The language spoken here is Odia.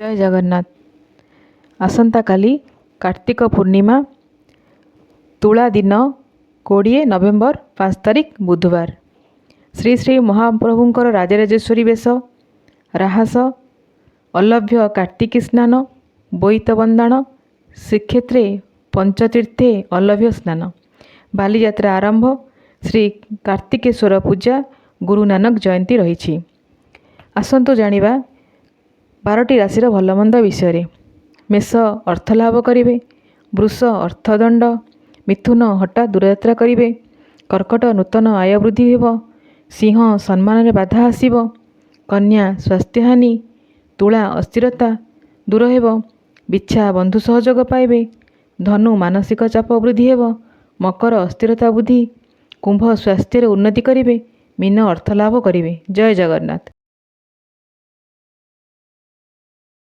ଜୟ ଜଗନ୍ନାଥ। ଆସନ୍ତାକାଲି କାର୍ତ୍ତିକ ପୂର୍ଣ୍ଣିମା, ତୁଳା ଦିନ 20 ନଭେମ୍ବର 5 ତାରିଖ ବୁଧବାର। ଶ୍ରୀ ଶ୍ରୀ ମହାପ୍ରଭୁଙ୍କର ରାଜରାଜେଶ୍ୱରୀ ବେଶ, ରାହାସ, ଅଲଭ୍ୟ କାର୍ତ୍ତିକୀ ସ୍ନାନ, ବୋଇତ ବନ୍ଦାଣ, ଶ୍ରୀକ୍ଷେତ୍ରେ ପଞ୍ଚତୀର୍ଥେ ଅଲଭ୍ୟ ସ୍ନାନ, ବାଲିଯାତ୍ରା ଆରମ୍ଭ, ଶ୍ରୀ କାର୍ତ୍ତିକେଶ୍ୱର ପୂଜା, ଗୁରୁ ନାନକ ଜୟନ୍ତୀ ରହିଛି। ଆସନ୍ତୁ ଜାଣିବା 12ଟି ରାଶିର ଭଲମନ୍ଦ ବିଷୟରେ। ମେଷ ଅର୍ଥଲାଭ କରିବେ, ବୃଷ ଅର୍ଥଦଣ୍ଡ, ମିଥୁନ ହଠାତ୍ ଦୂରଯାତ୍ରା କରିବେ, କର୍କଟ ନୂତନ ଆୟ ବୃଦ୍ଧି ହେବ, ସିଂହ ସମ୍ମାନରେ ବାଧା ଆସିବ, କନ୍ୟା ସ୍ୱାସ୍ଥ୍ୟହାନି, ତୁଳା ଅସ୍ଥିରତା ଦୂର ହେବ, ବିଛା ବନ୍ଧୁ ସହଯୋଗ ପାଇବେ, ଧନୁ ମାନସିକ ଚାପ ବୃଦ୍ଧି ହେବ, ମକର ଅସ୍ଥିରତା ବୃଦ୍ଧି, କୁମ୍ଭ ସ୍ୱାସ୍ଥ୍ୟରେ ଉନ୍ନତି କରିବେ, ମୀନ ଅର୍ଥଲାଭ କରିବେ। ଜୟ ଜଗନ୍ନାଥ।